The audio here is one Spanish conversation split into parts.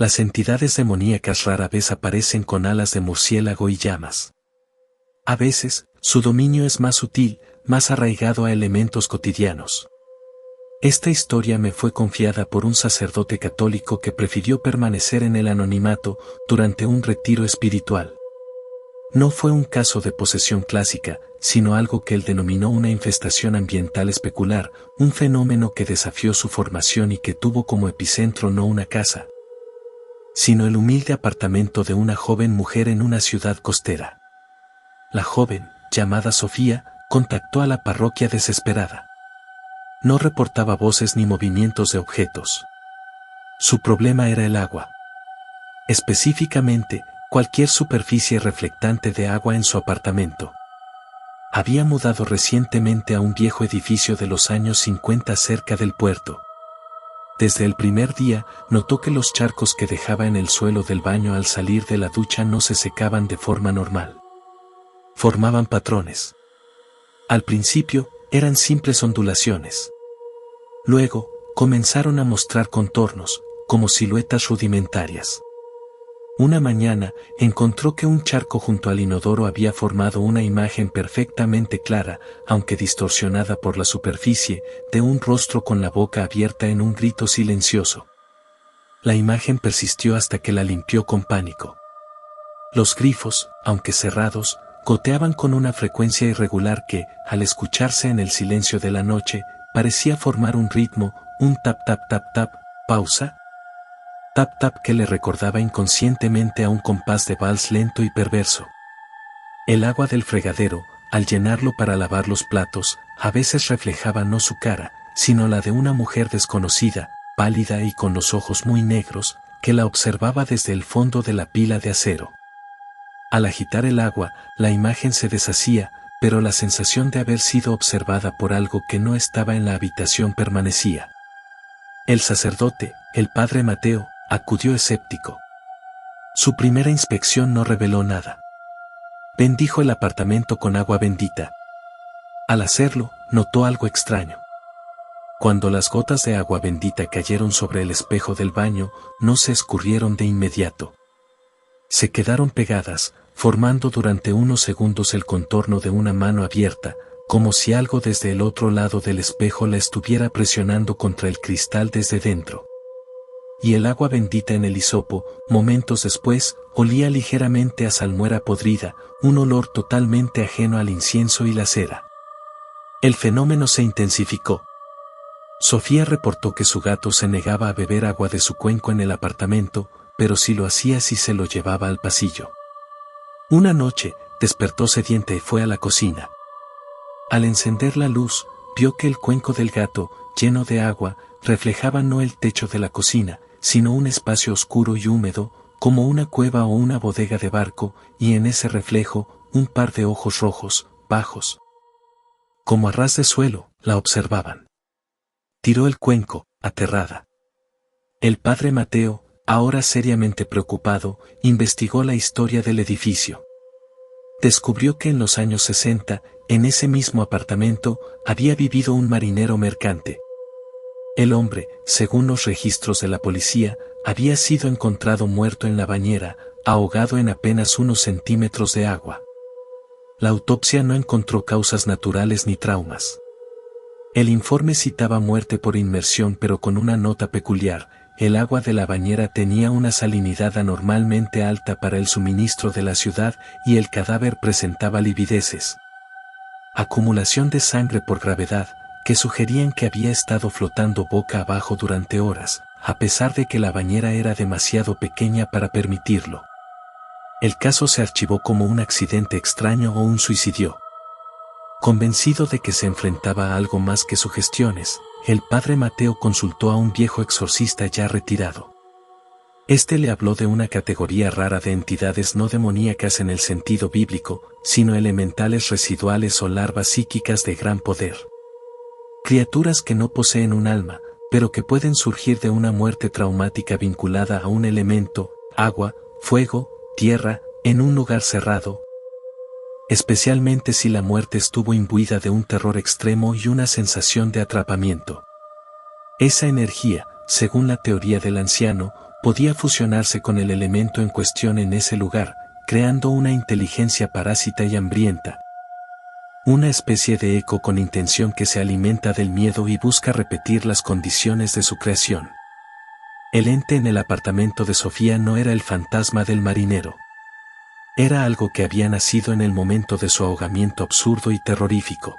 Las entidades demoníacas rara vez aparecen con alas de murciélago y llamas. A veces, su dominio es más sutil, más arraigado a elementos cotidianos. Esta historia me fue confiada por un sacerdote católico que prefirió permanecer en el anonimato durante un retiro espiritual. No fue un caso de posesión clásica, sino algo que él denominó una infestación ambiental especular, un fenómeno que desafió su formación y que tuvo como epicentro no una casa, sino el humilde apartamento de una joven mujer en una ciudad costera. La joven, llamada Sofía, contactó a la parroquia desesperada. No reportaba voces ni movimientos de objetos. Su problema era el agua. Específicamente, cualquier superficie reflectante de agua en su apartamento. Había mudado recientemente a un viejo edificio de los años 50 cerca del puerto. Desde el primer día, notó que los charcos que dejaba en el suelo del baño al salir de la ducha no se secaban de forma normal. Formaban patrones. Al principio, eran simples ondulaciones. Luego, comenzaron a mostrar contornos, como siluetas rudimentarias. Una mañana, encontró que un charco junto al inodoro había formado una imagen perfectamente clara, aunque distorsionada por la superficie, de un rostro con la boca abierta en un grito silencioso. La imagen persistió hasta que la limpió con pánico. Los grifos, aunque cerrados, goteaban con una frecuencia irregular que, al escucharse en el silencio de la noche, parecía formar un ritmo, un tap tap tap tap, pausa. Tap tap que le recordaba inconscientemente a un compás de vals lento y perverso. El agua del fregadero, al llenarlo para lavar los platos, a veces reflejaba no su cara, sino la de una mujer desconocida, pálida y con los ojos muy negros, que la observaba desde el fondo de la pila de acero. Al agitar el agua, la imagen se deshacía, pero la sensación de haber sido observada por algo que no estaba en la habitación permanecía. El sacerdote, el padre Mateo, acudió escéptico. Su primera inspección no reveló nada. Bendijo el apartamento con agua bendita. Al hacerlo, notó algo extraño. Cuando las gotas de agua bendita cayeron sobre el espejo del baño, no se escurrieron de inmediato. Se quedaron pegadas, formando durante unos segundos el contorno de una mano abierta, como si algo desde el otro lado del espejo la estuviera presionando contra el cristal desde dentro. Y el agua bendita en el hisopo, momentos después, olía ligeramente a salmuera podrida, un olor totalmente ajeno al incienso y la cera. El fenómeno se intensificó. Sofía reportó que su gato se negaba a beber agua de su cuenco en el apartamento, pero si lo hacía sí se lo llevaba al pasillo. Una noche, despertó sedienta y fue a la cocina. Al encender la luz, vio que el cuenco del gato, lleno de agua, reflejaba no el techo de la cocina, sino un espacio oscuro y húmedo, como una cueva o una bodega de barco, y en ese reflejo, un par de ojos rojos, bajos, como a ras de suelo, la observaban. Tiró el cuenco, aterrada. El padre Mateo, ahora seriamente preocupado, investigó la historia del edificio. Descubrió que en los años 60, en ese mismo apartamento, había vivido un marinero mercante. El hombre, según los registros de la policía, había sido encontrado muerto en la bañera, ahogado en apenas unos centímetros de agua. La autopsia no encontró causas naturales ni traumas. El informe citaba muerte por inmersión, pero con una nota peculiar: el agua de la bañera tenía una salinidad anormalmente alta para el suministro de la ciudad y el cadáver presentaba livideces. Acumulación de sangre por gravedad, que sugerían que había estado flotando boca abajo durante horas, a pesar de que la bañera era demasiado pequeña para permitirlo. El caso se archivó como un accidente extraño o un suicidio. Convencido de que se enfrentaba a algo más que sugestiones, el padre Mateo consultó a un viejo exorcista ya retirado. Este le habló de una categoría rara de entidades no demoníacas en el sentido bíblico, sino elementales residuales o larvas psíquicas de gran poder. Criaturas que no poseen un alma, pero que pueden surgir de una muerte traumática vinculada a un elemento, agua, fuego, tierra, en un lugar cerrado, especialmente si la muerte estuvo imbuida de un terror extremo y una sensación de atrapamiento. Esa energía, según la teoría del anciano, podía fusionarse con el elemento en cuestión en ese lugar, creando una inteligencia parásita y hambrienta. Una especie de eco con intención que se alimenta del miedo y busca repetir las condiciones de su creación. El ente en el apartamento de Sofía no era el fantasma del marinero. Era algo que había nacido en el momento de su ahogamiento absurdo y terrorífico.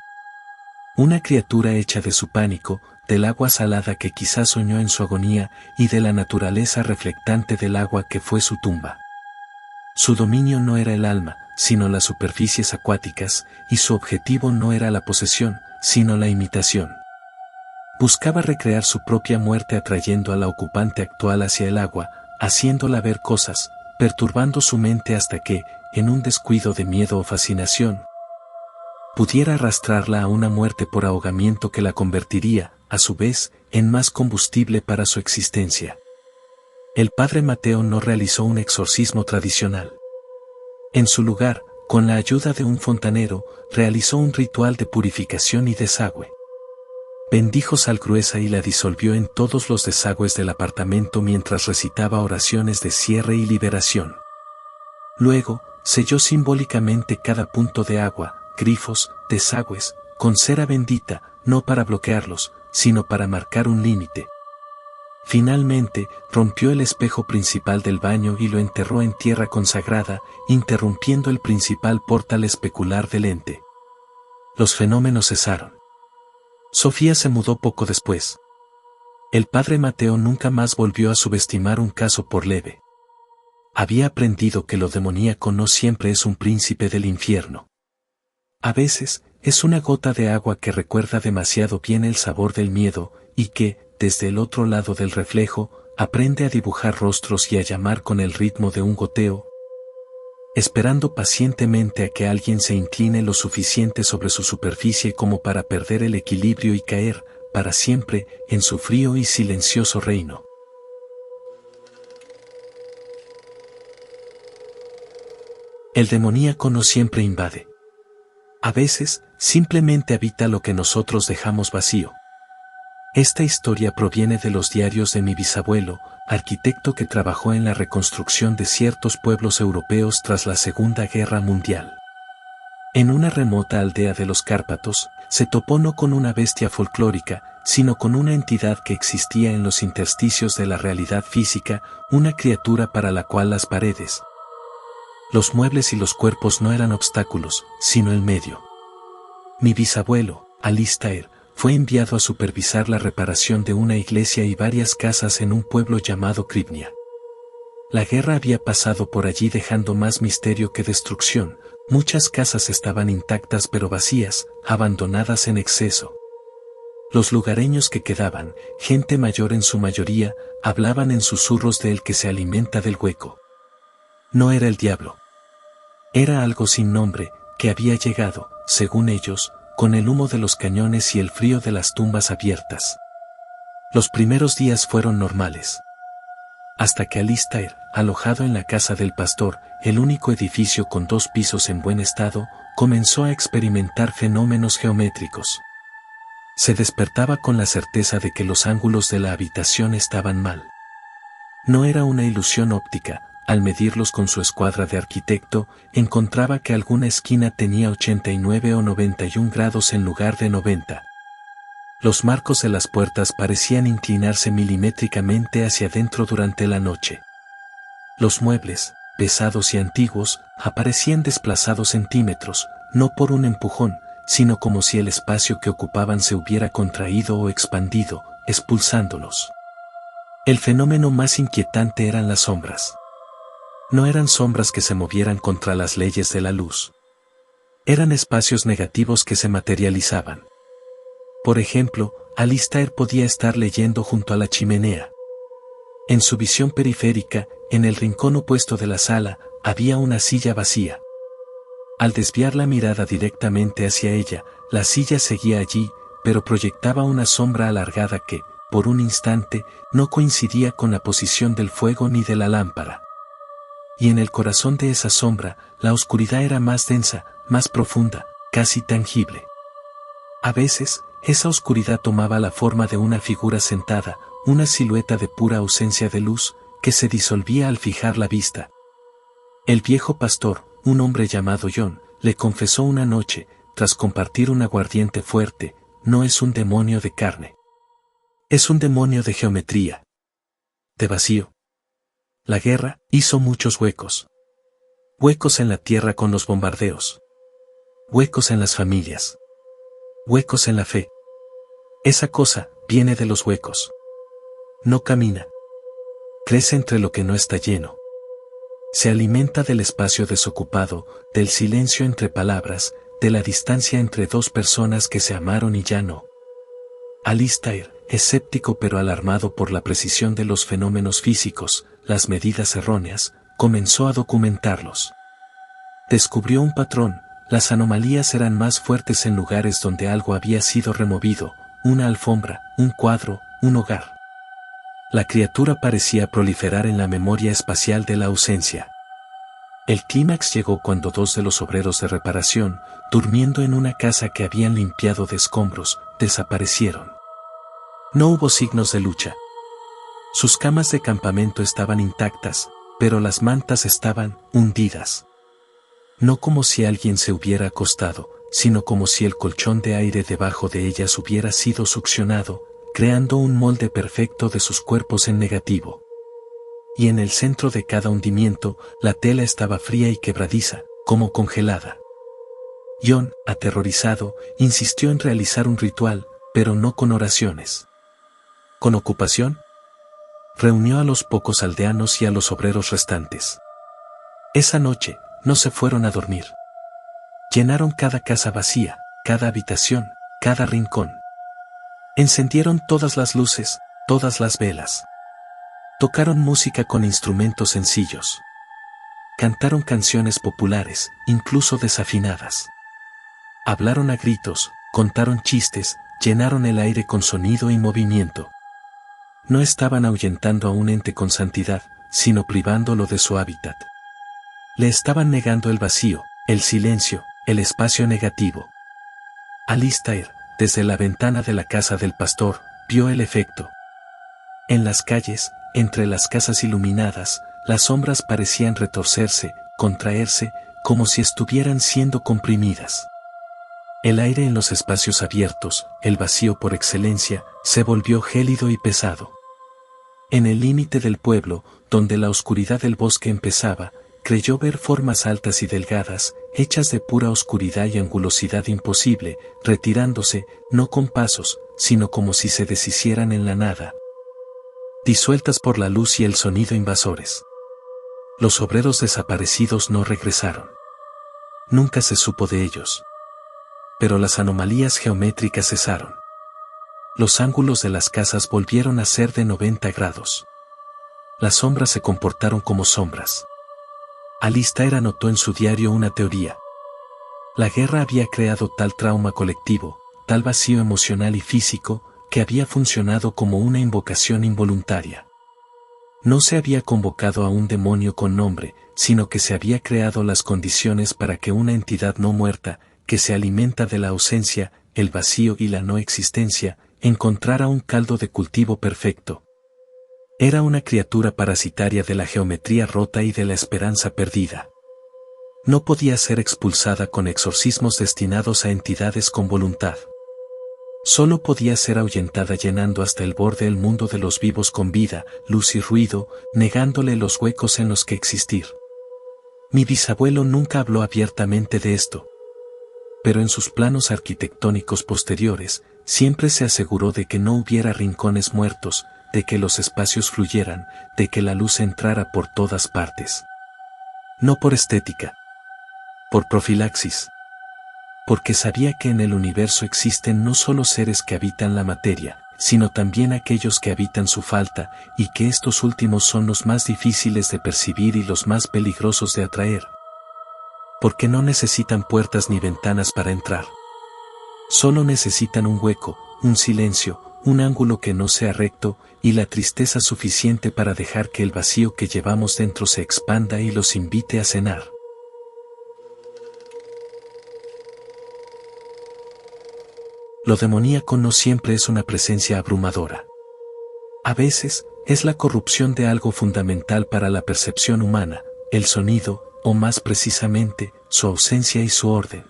Una criatura hecha de su pánico, del agua salada que quizás soñó en su agonía y de la naturaleza reflectante del agua que fue su tumba. Su dominio no era el alma, sino las superficies acuáticas, y su objetivo no era la posesión, sino la imitación. Buscaba recrear su propia muerte atrayendo a la ocupante actual hacia el agua, haciéndola ver cosas, perturbando su mente hasta que, en un descuido de miedo o fascinación, pudiera arrastrarla a una muerte por ahogamiento que la convertiría, a su vez, en más combustible para su existencia. El padre Mateo no realizó un exorcismo tradicional. En su lugar, con la ayuda de un fontanero, realizó un ritual de purificación y desagüe. Bendijo sal gruesa y la disolvió en todos los desagües del apartamento mientras recitaba oraciones de cierre y liberación. Luego, selló simbólicamente cada punto de agua, grifos, desagües, con cera bendita, no para bloquearlos, sino para marcar un límite. Finalmente, rompió el espejo principal del baño y lo enterró en tierra consagrada, interrumpiendo el principal portal especular del ente. Los fenómenos cesaron. Sofía se mudó poco después. El padre Mateo nunca más volvió a subestimar un caso por leve. Había aprendido que lo demoníaco no siempre es un príncipe del infierno. A veces, es una gota de agua que recuerda demasiado bien el sabor del miedo, y que, desde el otro lado del reflejo, aprende a dibujar rostros y a llamar con el ritmo de un goteo, esperando pacientemente a que alguien se incline lo suficiente sobre su superficie como para perder el equilibrio y caer, para siempre, en su frío y silencioso reino. El demoníaco no siempre invade. A veces, simplemente habita lo que nosotros dejamos vacío. Esta historia proviene de los diarios de mi bisabuelo, arquitecto que trabajó en la reconstrucción de ciertos pueblos europeos tras la Segunda Guerra Mundial. En una remota aldea de los Cárpatos, se topó no con una bestia folclórica, sino con una entidad que existía en los intersticios de la realidad física, una criatura para la cual las paredes, los muebles y los cuerpos no eran obstáculos, sino el medio. Mi bisabuelo, Alistair, fue enviado a supervisar la reparación de una iglesia y varias casas en un pueblo llamado Krivnia. La guerra había pasado por allí dejando más misterio que destrucción, muchas casas estaban intactas pero vacías, abandonadas en exceso. Los lugareños que quedaban, gente mayor en su mayoría, hablaban en susurros de el que se alimenta del hueco. No era el diablo. Era algo sin nombre, que había llegado, según ellos, con el humo de los cañones y el frío de las tumbas abiertas. Los primeros días fueron normales. Hasta que Alistair, alojado en la casa del pastor, el único edificio con 2 pisos en buen estado, comenzó a experimentar fenómenos geométricos. Se despertaba con la certeza de que los ángulos de la habitación estaban mal. No era una ilusión óptica. Al medirlos con su escuadra de arquitecto, encontraba que alguna esquina tenía 89 o 91 grados en lugar de 90. Los marcos de las puertas parecían inclinarse milimétricamente hacia adentro durante la noche. Los muebles, pesados y antiguos, aparecían desplazados centímetros, no por un empujón, sino como si el espacio que ocupaban se hubiera contraído o expandido, expulsándolos. El fenómeno más inquietante eran las sombras. No eran sombras que se movieran contra las leyes de la luz. Eran espacios negativos que se materializaban. Por ejemplo, Alistair podía estar leyendo junto a la chimenea. En su visión periférica, en el rincón opuesto de la sala, había una silla vacía. Al desviar la mirada directamente hacia ella, la silla seguía allí, pero proyectaba una sombra alargada que, por un instante, no coincidía con la posición del fuego ni de la lámpara. Y en el corazón de esa sombra, la oscuridad era más densa, más profunda, casi tangible. A veces, esa oscuridad tomaba la forma de una figura sentada, una silueta de pura ausencia de luz, que se disolvía al fijar la vista. El viejo pastor, un hombre llamado John, le confesó una noche, tras compartir un aguardiente fuerte: no es un demonio de carne. Es un demonio de geometría. De vacío. La guerra hizo muchos huecos. Huecos en la tierra con los bombardeos. Huecos en las familias. Huecos en la fe. Esa cosa viene de los huecos. No camina. Crece entre lo que no está lleno. Se alimenta del espacio desocupado, del silencio entre palabras, de la distancia entre dos personas que se amaron y ya no. Alistair, escéptico pero alarmado por la precisión de los fenómenos físicos, las medidas erróneas, comenzó a documentarlos. Descubrió un patrón: las anomalías eran más fuertes en lugares donde algo había sido removido, una alfombra, un cuadro, un hogar. La criatura parecía proliferar en la memoria espacial de la ausencia. El clímax llegó cuando dos de los obreros de reparación, durmiendo en una casa que habían limpiado de escombros, desaparecieron. No hubo signos de lucha. Sus camas de campamento estaban intactas, pero las mantas estaban hundidas. No como si alguien se hubiera acostado, sino como si el colchón de aire debajo de ellas hubiera sido succionado, creando un molde perfecto de sus cuerpos en negativo. Y en el centro de cada hundimiento, la tela estaba fría y quebradiza, como congelada. John, aterrorizado, insistió en realizar un ritual, pero no con oraciones. ¿Con ocupación? Reunió a los pocos aldeanos y a los obreros restantes. Esa noche, no se fueron a dormir. Llenaron cada casa vacía, cada habitación, cada rincón. Encendieron todas las luces, todas las velas. Tocaron música con instrumentos sencillos. Cantaron canciones populares, incluso desafinadas. Hablaron a gritos, contaron chistes, llenaron el aire con sonido y movimiento. No estaban ahuyentando a un ente con santidad, sino privándolo de su hábitat. Le estaban negando el vacío, el silencio, el espacio negativo. Alistair, desde la ventana de la casa del pastor, vio el efecto. En las calles, entre las casas iluminadas, las sombras parecían retorcerse, contraerse, como si estuvieran siendo comprimidas. El aire en los espacios abiertos, el vacío por excelencia, se volvió gélido y pesado. En el límite del pueblo, donde la oscuridad del bosque empezaba, creyó ver formas altas y delgadas, hechas de pura oscuridad y angulosidad imposible, retirándose, no con pasos, sino como si se deshicieran en la nada, disueltas por la luz y el sonido invasores. Los obreros desaparecidos no regresaron. Nunca se supo de ellos. Pero las anomalías geométricas cesaron. Los ángulos de las casas volvieron a ser de 90 grados. Las sombras se comportaron como sombras. Alistair anotó en su diario una teoría. La guerra había creado tal trauma colectivo, tal vacío emocional y físico, que había funcionado como una invocación involuntaria. No se había convocado a un demonio con nombre, sino que se había creado las condiciones para que una entidad no muerta, que se alimenta de la ausencia, el vacío y la no existencia, encontrara un caldo de cultivo perfecto. Era una criatura parasitaria de la geometría rota y de la esperanza perdida. No podía ser expulsada con exorcismos destinados a entidades con voluntad. Solo podía ser ahuyentada llenando hasta el borde el mundo de los vivos con vida, luz y ruido, negándole los huecos en los que existir. Mi bisabuelo nunca habló abiertamente de esto. Pero en sus planos arquitectónicos posteriores, siempre se aseguró de que no hubiera rincones muertos, de que los espacios fluyeran, de que la luz entrara por todas partes. No por estética. Por profilaxis. Porque sabía que en el universo existen no solo seres que habitan la materia, sino también aquellos que habitan su falta, y que estos últimos son los más difíciles de percibir y los más peligrosos de atraer. Porque no necesitan puertas ni ventanas para entrar. Solo necesitan un hueco, un silencio, un ángulo que no sea recto, y la tristeza suficiente para dejar que el vacío que llevamos dentro se expanda y los invite a cenar. Lo demoníaco no siempre es una presencia abrumadora. A veces, es la corrupción de algo fundamental para la percepción humana, el sonido, o más precisamente, su ausencia y su orden.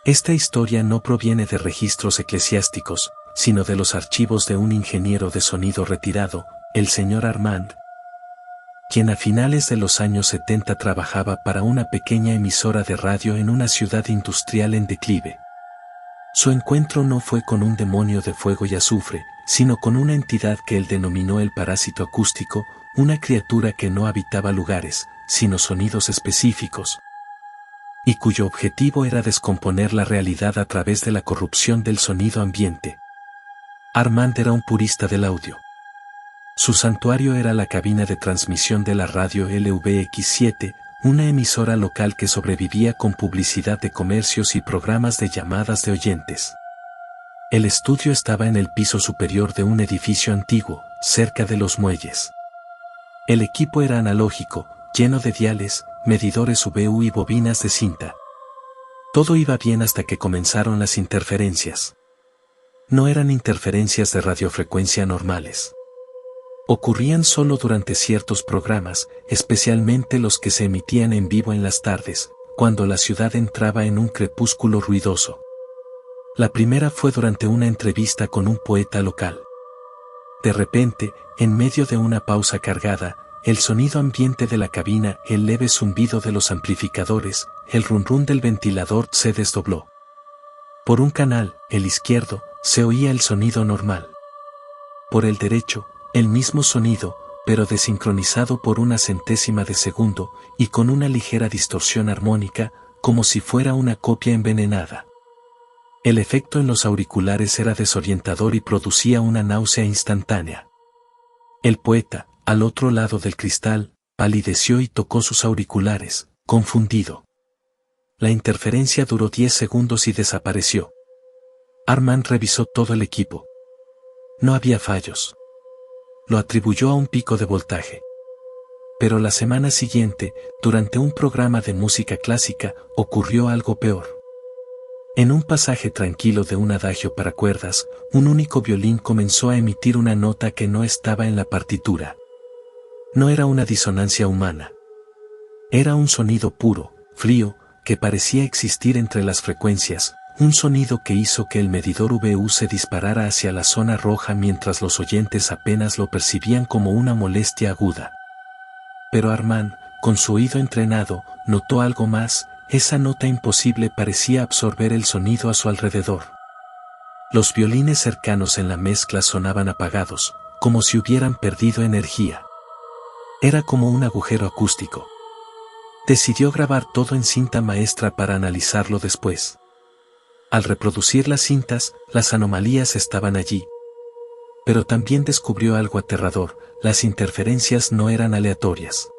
Esta historia no proviene de registros eclesiásticos, sino de los archivos de un ingeniero de sonido retirado, el señor Armand, quien a finales de los años 70 trabajaba para una pequeña emisora de radio en una ciudad industrial en declive. Su encuentro no fue con un demonio de fuego y azufre, sino con una entidad que él denominó el parásito acústico, una criatura que no habitaba lugares, sino sonidos específicos, y cuyo objetivo era descomponer la realidad a través de la corrupción del sonido ambiente. Armand era un purista del audio. Su santuario era la cabina de transmisión de la radio LVX7, una emisora local que sobrevivía con publicidad de comercios y programas de llamadas de oyentes. El estudio estaba en el piso superior de un edificio antiguo, cerca de los muelles. El equipo era analógico, lleno de diales, medidores VU y bobinas de cinta. Todo iba bien hasta que comenzaron las interferencias. No eran interferencias de radiofrecuencia normales. Ocurrían solo durante ciertos programas, especialmente los que se emitían en vivo en las tardes, cuando la ciudad entraba en un crepúsculo ruidoso. La primera fue durante una entrevista con un poeta local. De repente, en medio de una pausa cargada, el sonido ambiente de la cabina, el leve zumbido de los amplificadores, el rum del ventilador se desdobló. Por un canal, el izquierdo, se oía el sonido normal. Por el derecho, el mismo sonido, pero desincronizado por una centésima de segundo, y con una ligera distorsión armónica, como si fuera una copia envenenada. El efecto en los auriculares era desorientador y producía una náusea instantánea. El poeta, al otro lado del cristal, palideció y tocó sus auriculares, confundido. La interferencia duró 10 segundos y desapareció. Armand revisó todo el equipo. No había fallos. Lo atribuyó a un pico de voltaje. Pero la semana siguiente, durante un programa de música clásica, ocurrió algo peor. En un pasaje tranquilo de un adagio para cuerdas, un único violín comenzó a emitir una nota que no estaba en la partitura. No era una disonancia humana. Era un sonido puro, frío, que parecía existir entre las frecuencias, un sonido que hizo que el medidor VU se disparara hacia la zona roja mientras los oyentes apenas lo percibían como una molestia aguda. Pero Armand, con su oído entrenado, notó algo más. Esa nota imposible parecía absorber el sonido a su alrededor. Los violines cercanos en la mezcla sonaban apagados, como si hubieran perdido energía. Era como un agujero acústico. Decidió grabar todo en cinta maestra para analizarlo después. Al reproducir las cintas, las anomalías estaban allí. Pero también descubrió algo aterrador: las interferencias no eran aleatorias.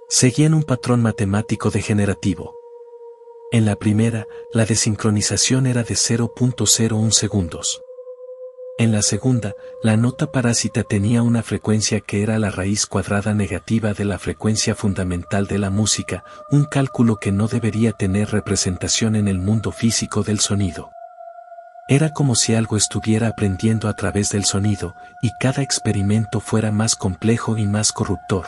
Seguían un patrón matemático degenerativo. En la primera, la desincronización era de 0.01 segundos. En la segunda, la nota parásita tenía una frecuencia que era la raíz cuadrada negativa de la frecuencia fundamental de la música, un cálculo que no debería tener representación en el mundo físico del sonido. Era como si algo estuviera aprendiendo a través del sonido, y cada experimento fuera más complejo y más corruptor.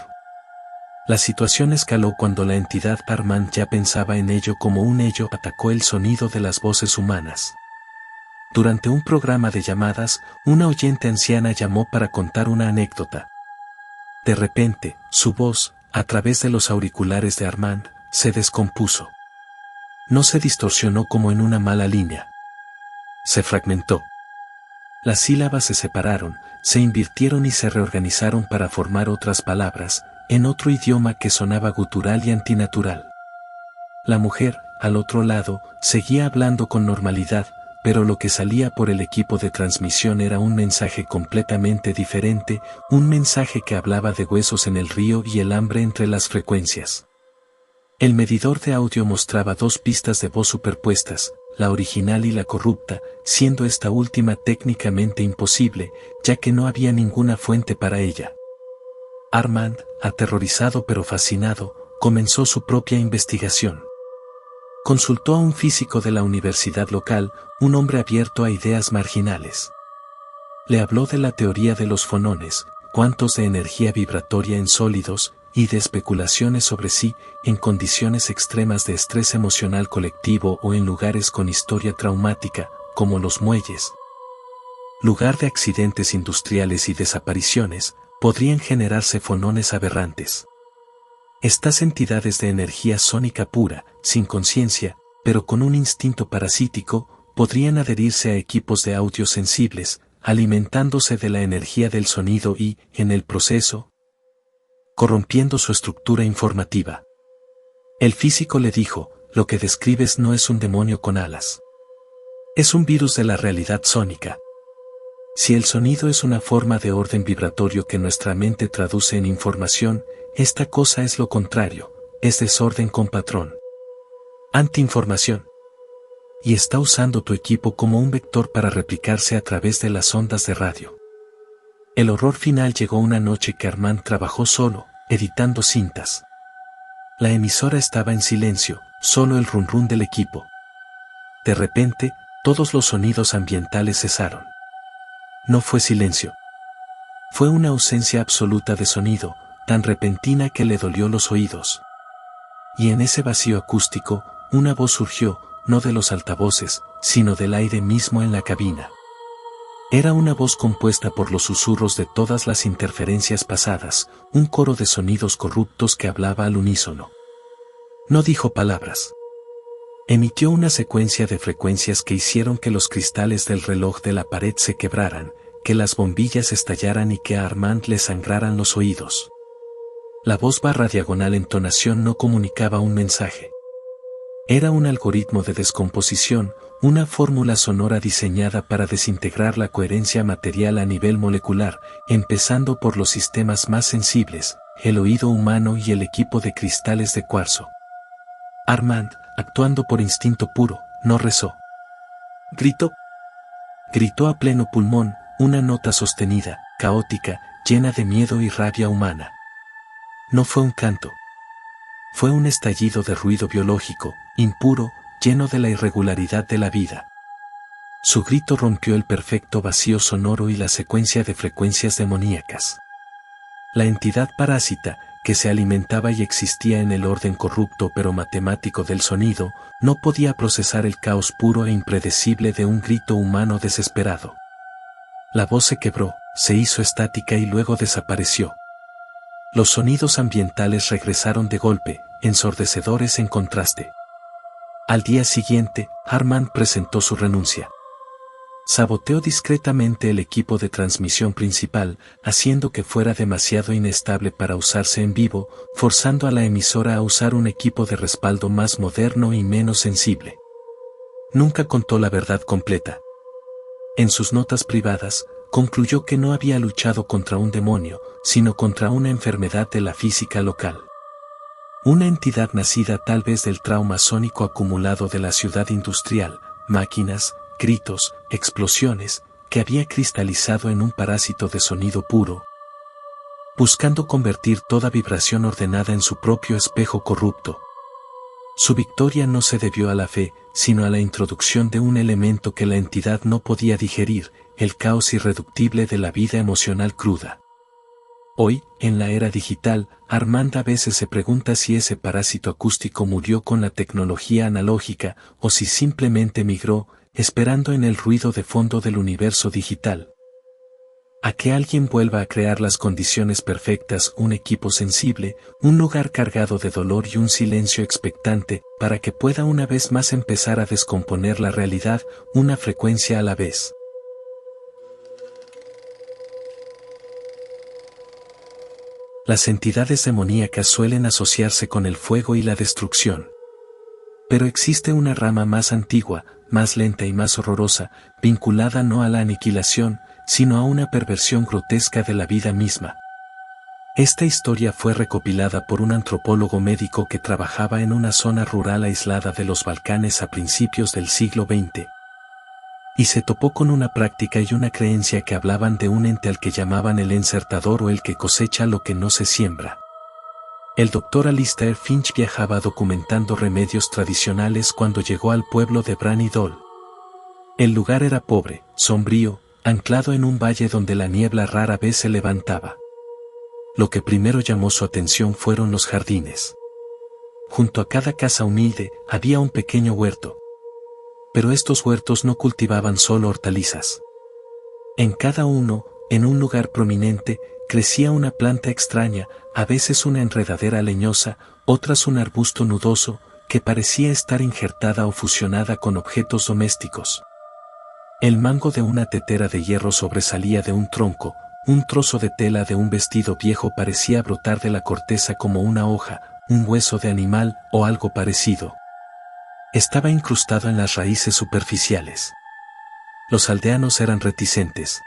La situación escaló cuando la entidad Armand ya pensaba en ello como un ello atacó el sonido de las voces humanas. Durante un programa de llamadas, una oyente anciana llamó para contar una anécdota. De repente, su voz, a través de los auriculares de Armand, se descompuso. No se distorsionó como en una mala línea. Se fragmentó. Las sílabas se separaron, se invirtieron y se reorganizaron para formar otras palabras, en otro idioma que sonaba gutural y antinatural. La mujer, al otro lado, seguía hablando con normalidad, pero lo que salía por el equipo de transmisión era un mensaje completamente diferente, un mensaje que hablaba de huesos en el río y el hambre entre las frecuencias. El medidor de audio mostraba dos pistas de voz superpuestas, la original y la corrupta, siendo esta última técnicamente imposible, ya que no había ninguna fuente para ella. Armand, aterrorizado pero fascinado, comenzó su propia investigación. Consultó a un físico de la universidad local, un hombre abierto a ideas marginales. Le habló de la teoría de los fonones, cuantos de energía vibratoria en sólidos, y de especulaciones sobre si, en condiciones extremas de estrés emocional colectivo o en lugares con historia traumática, como los muelles, lugar de accidentes industriales y desapariciones, podrían generarse fonones aberrantes. Estas entidades de energía sónica pura, sin conciencia, pero con un instinto parasítico, podrían adherirse a equipos de audio sensibles, alimentándose de la energía del sonido y, en el proceso, corrompiendo su estructura informativa. El físico le dijo, lo que describes no es un demonio con alas. Es un virus de la realidad sónica. Si el sonido es una forma de orden vibratorio que nuestra mente traduce en información, esta cosa es lo contrario, es desorden con patrón. Antiinformación. Y está usando tu equipo como un vector para replicarse a través de las ondas de radio. El horror final llegó una noche que Armand trabajó solo, editando cintas. La emisora estaba en silencio, solo el rum rum del equipo. De repente, todos los sonidos ambientales cesaron. No fue silencio. Fue una ausencia absoluta de sonido, tan repentina que le dolió los oídos. Y en ese vacío acústico, una voz surgió, no de los altavoces, sino del aire mismo en la cabina. Era una voz compuesta por los susurros de todas las interferencias pasadas, un coro de sonidos corruptos que hablaba al unísono. No dijo palabras. Emitió una secuencia de frecuencias que hicieron que los cristales del reloj de la pared se quebraran, que las bombillas estallaran y que a Armand le sangraran los oídos. La voz barra diagonal entonación no comunicaba un mensaje. Era un algoritmo de descomposición, una fórmula sonora diseñada para desintegrar la coherencia material a nivel molecular, empezando por los sistemas más sensibles, el oído humano y el equipo de cristales de cuarzo. Armand, actuando por instinto puro, no rezó. Gritó. Gritó a pleno pulmón, una nota sostenida, caótica, llena de miedo y rabia humana. No fue un canto. Fue un estallido de ruido biológico, impuro, lleno de la irregularidad de la vida. Su grito rompió el perfecto vacío sonoro y la secuencia de frecuencias demoníacas. La entidad parásita, que se alimentaba y existía en el orden corrupto pero matemático del sonido, no podía procesar el caos puro e impredecible de un grito humano desesperado. La voz se quebró, se hizo estática y luego desapareció. Los sonidos ambientales regresaron de golpe, ensordecedores en contraste. Al día siguiente, Armand presentó su renuncia. Saboteó discretamente el equipo de transmisión principal, haciendo que fuera demasiado inestable para usarse en vivo, forzando a la emisora a usar un equipo de respaldo más moderno y menos sensible. Nunca contó la verdad completa. En sus notas privadas, concluyó que no había luchado contra un demonio, sino contra una enfermedad de la física local. Una entidad nacida tal vez del trauma sónico acumulado de la ciudad industrial, máquinas, gritos, explosiones, que había cristalizado en un parásito de sonido puro, buscando convertir toda vibración ordenada en su propio espejo corrupto. Su victoria no se debió a la fe, sino a la introducción de un elemento que la entidad no podía digerir, el caos irreductible de la vida emocional cruda. Hoy, en la era digital, Armand a veces se pregunta si ese parásito acústico murió con la tecnología analógica o si simplemente migró, esperando en el ruido de fondo del universo digital. A que alguien vuelva a crear las condiciones perfectas, un equipo sensible, un lugar cargado de dolor y un silencio expectante, para que pueda una vez más empezar a descomponer la realidad, una frecuencia a la vez. Las entidades demoníacas suelen asociarse con el fuego y la destrucción. Pero existe una rama más antigua, más lenta y más horrorosa, vinculada no a la aniquilación, sino a una perversión grotesca de la vida misma. Esta historia fue recopilada por un antropólogo médico que trabajaba en una zona rural aislada de los Balcanes a principios del siglo XX. Y se topó con una práctica y una creencia que hablaban de un ente al que llamaban el encertador o el que cosecha lo que no se siembra. El doctor Alistair Finch viajaba documentando remedios tradicionales cuando llegó al pueblo de Brannidol. El lugar era pobre, sombrío, anclado en un valle donde la niebla rara vez se levantaba. Lo que primero llamó su atención fueron los jardines. Junto a cada casa humilde había un pequeño huerto. Pero estos huertos no cultivaban solo hortalizas. En cada uno, en un lugar prominente, crecía una planta extraña, a veces una enredadera leñosa, otras un arbusto nudoso, que parecía estar injertada o fusionada con objetos domésticos. El mango de una tetera de hierro sobresalía de un tronco, un trozo de tela de un vestido viejo parecía brotar de la corteza como una hoja, un hueso de animal o algo parecido. Estaba incrustado en las raíces superficiales. Los aldeanos eran reticentes.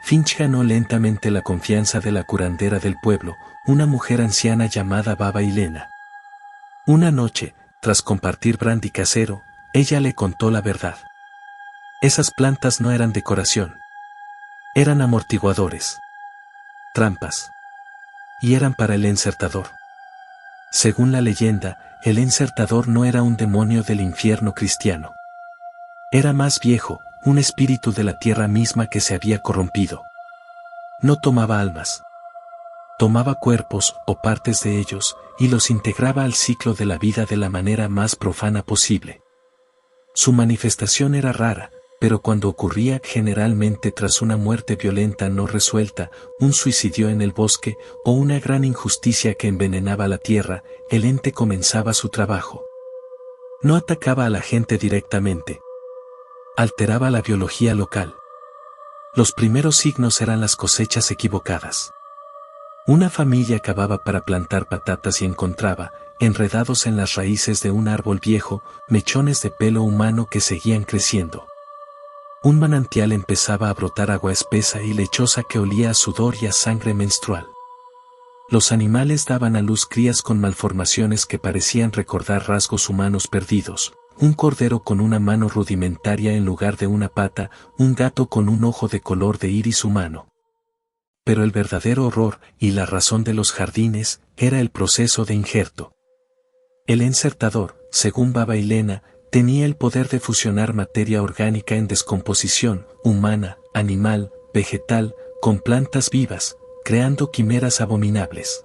Finch ganó lentamente la confianza de la curandera del pueblo, una mujer anciana llamada Baba Ilena. Una noche, tras compartir brandy casero, ella le contó la verdad. Esas plantas no eran decoración. Eran amortiguadores. Trampas. Y eran para el encertador. Según la leyenda, el encertador no era un demonio del infierno cristiano. Era más viejo, un espíritu de la tierra misma que se había corrompido. No tomaba almas. Tomaba cuerpos o partes de ellos y los integraba al ciclo de la vida de la manera más profana posible. Su manifestación era rara, pero cuando ocurría generalmente tras una muerte violenta no resuelta, un suicidio en el bosque o una gran injusticia que envenenaba la tierra, el ente comenzaba su trabajo. No atacaba a la gente directamente. Alteraba la biología local. Los primeros signos eran las cosechas equivocadas. Una familia cavaba para plantar patatas y encontraba, enredados en las raíces de un árbol viejo, mechones de pelo humano que seguían creciendo. Un manantial empezaba a brotar agua espesa y lechosa que olía a sudor y a sangre menstrual. Los animales daban a luz crías con malformaciones que parecían recordar rasgos humanos perdidos. Un cordero con una mano rudimentaria en lugar de una pata, un gato con un ojo de color de iris humano. Pero el verdadero horror y la razón de los jardines era el proceso de injerto. El encertador, según Baba Ilena, tenía el poder de fusionar materia orgánica en descomposición, humana, animal, vegetal, con plantas vivas, creando quimeras abominables.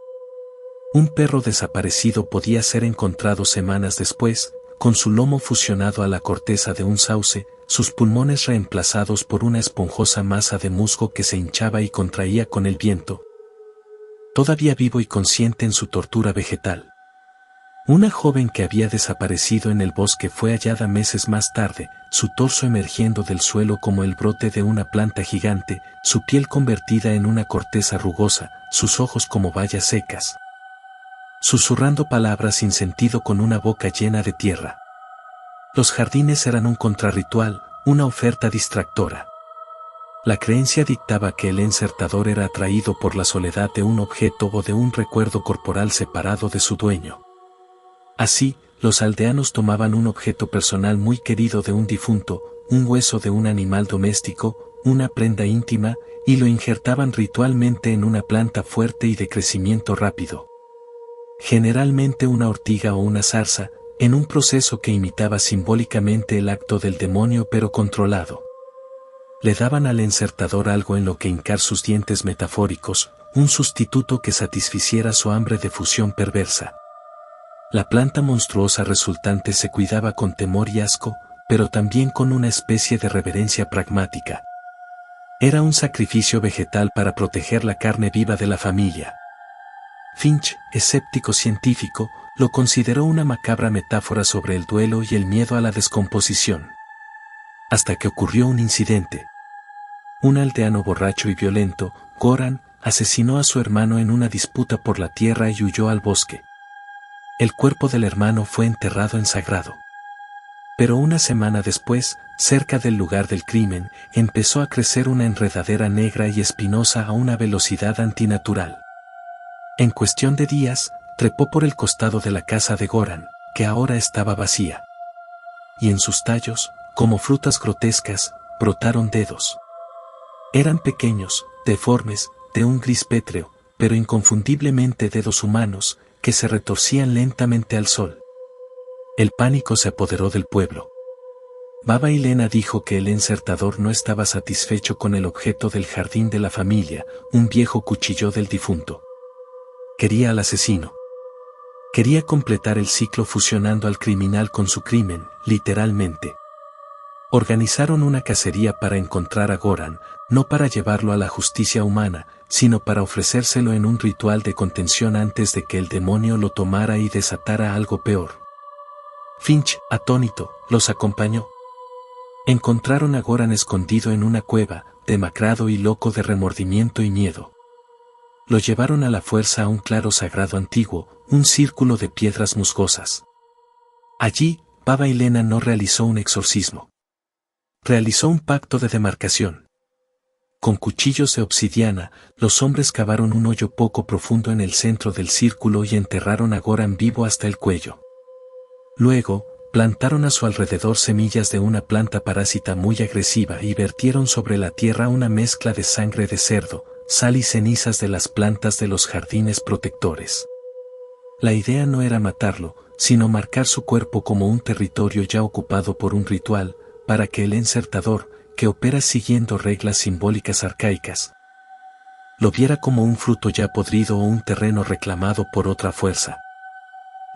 Un perro desaparecido podía ser encontrado semanas después, con su lomo fusionado a la corteza de un sauce, sus pulmones reemplazados por una esponjosa masa de musgo que se hinchaba y contraía con el viento. Todavía vivo y consciente en su tortura vegetal. Una joven que había desaparecido en el bosque fue hallada meses más tarde, su torso emergiendo del suelo como el brote de una planta gigante, su piel convertida en una corteza rugosa, sus ojos como bayas secas. Susurrando palabras sin sentido con una boca llena de tierra. Los jardines eran un contrarritual, una oferta distractora. La creencia dictaba que el encertador era atraído por la soledad de un objeto o de un recuerdo corporal separado de su dueño. Así, los aldeanos tomaban un objeto personal muy querido de un difunto, un hueso de un animal doméstico, una prenda íntima, y lo injertaban ritualmente en una planta fuerte y de crecimiento rápido. Generalmente una ortiga o una zarza, en un proceso que imitaba simbólicamente el acto del demonio pero controlado. Le daban al encertador algo en lo que hincar sus dientes metafóricos, un sustituto que satisficiera su hambre de fusión perversa. La planta monstruosa resultante se cuidaba con temor y asco, pero también con una especie de reverencia pragmática. Era un sacrificio vegetal para proteger la carne viva de la familia. Finch, escéptico científico, lo consideró una macabra metáfora sobre el duelo y el miedo a la descomposición. Hasta que ocurrió un incidente. Un aldeano borracho y violento, Goran, asesinó a su hermano en una disputa por la tierra y huyó al bosque. El cuerpo del hermano fue enterrado en sagrado. Pero una semana después, cerca del lugar del crimen, empezó a crecer una enredadera negra y espinosa a una velocidad antinatural. En cuestión de días, trepó por el costado de la casa de Goran, que ahora estaba vacía. Y en sus tallos, como frutas grotescas, brotaron dedos. Eran pequeños, deformes, de un gris pétreo, pero inconfundiblemente dedos humanos, que se retorcían lentamente al sol. El pánico se apoderó del pueblo. Baba Ilena dijo que el encertador no estaba satisfecho con el objeto del jardín de la familia, un viejo cuchillo del difunto. Quería al asesino. Quería completar el ciclo fusionando al criminal con su crimen, literalmente. Organizaron una cacería para encontrar a Goran, no para llevarlo a la justicia humana, sino para ofrecérselo en un ritual de contención antes de que el demonio lo tomara y desatara algo peor. Finch, atónito, los acompañó. Encontraron a Goran escondido en una cueva, demacrado y loco de remordimiento y miedo. Lo llevaron a la fuerza a un claro sagrado antiguo, un círculo de piedras musgosas. Allí, Baba Ilena no realizó un exorcismo. Realizó un pacto de demarcación. Con cuchillos de obsidiana, los hombres cavaron un hoyo poco profundo en el centro del círculo y enterraron a Goran vivo hasta el cuello. Luego, plantaron a su alrededor semillas de una planta parásita muy agresiva y vertieron sobre la tierra una mezcla de sangre de cerdo, sal y cenizas de las plantas de los jardines protectores. La idea no era matarlo, sino marcar su cuerpo como un territorio ya ocupado por un ritual, para que el encertador, que opera siguiendo reglas simbólicas arcaicas, lo viera como un fruto ya podrido o un terreno reclamado por otra fuerza.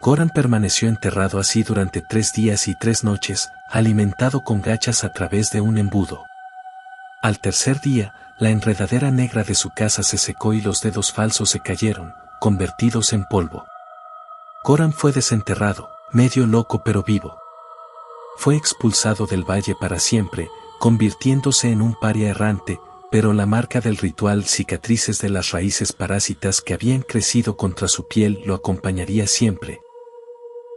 Goran permaneció enterrado así durante 3 días y 3 noches, alimentado con gachas a través de un embudo. Al tercer día, la enredadera negra de su casa se secó y los dedos falsos se cayeron, convertidos en polvo. Goran fue desenterrado, medio loco pero vivo. Fue expulsado del valle para siempre, convirtiéndose en un paria errante, pero la marca del ritual, cicatrices de las raíces parásitas que habían crecido contra su piel, lo acompañaría siempre,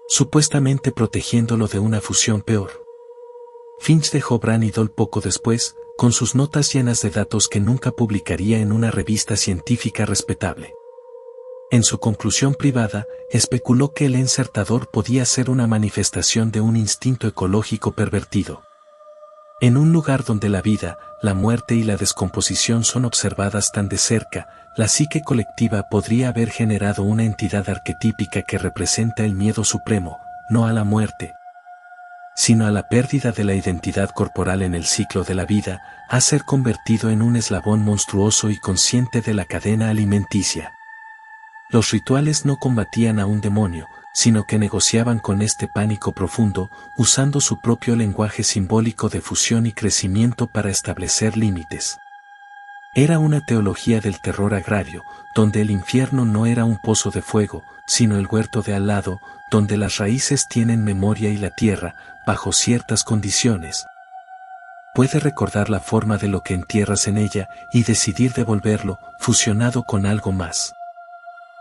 supuestamente protegiéndolo de una fusión peor. Finch dejó Brandywine poco después, con sus notas llenas de datos que nunca publicaría en una revista científica respetable. En su conclusión privada, especuló que el encertador podía ser una manifestación de un instinto ecológico pervertido. En un lugar donde la vida, la muerte y la descomposición son observadas tan de cerca, la psique colectiva podría haber generado una entidad arquetípica que representa el miedo supremo, no a la muerte, sino a la pérdida de la identidad corporal en el ciclo de la vida, a ser convertido en un eslabón monstruoso y consciente de la cadena alimenticia. Los rituales no combatían a un demonio, sino que negociaban con este pánico profundo, usando su propio lenguaje simbólico de fusión y crecimiento para establecer límites. Era una teología del terror agrario, donde el infierno no era un pozo de fuego, sino el huerto de al lado, donde las raíces tienen memoria y la tierra, bajo ciertas condiciones, puede recordar la forma de lo que entierras en ella y decidir devolverlo, fusionado con algo más.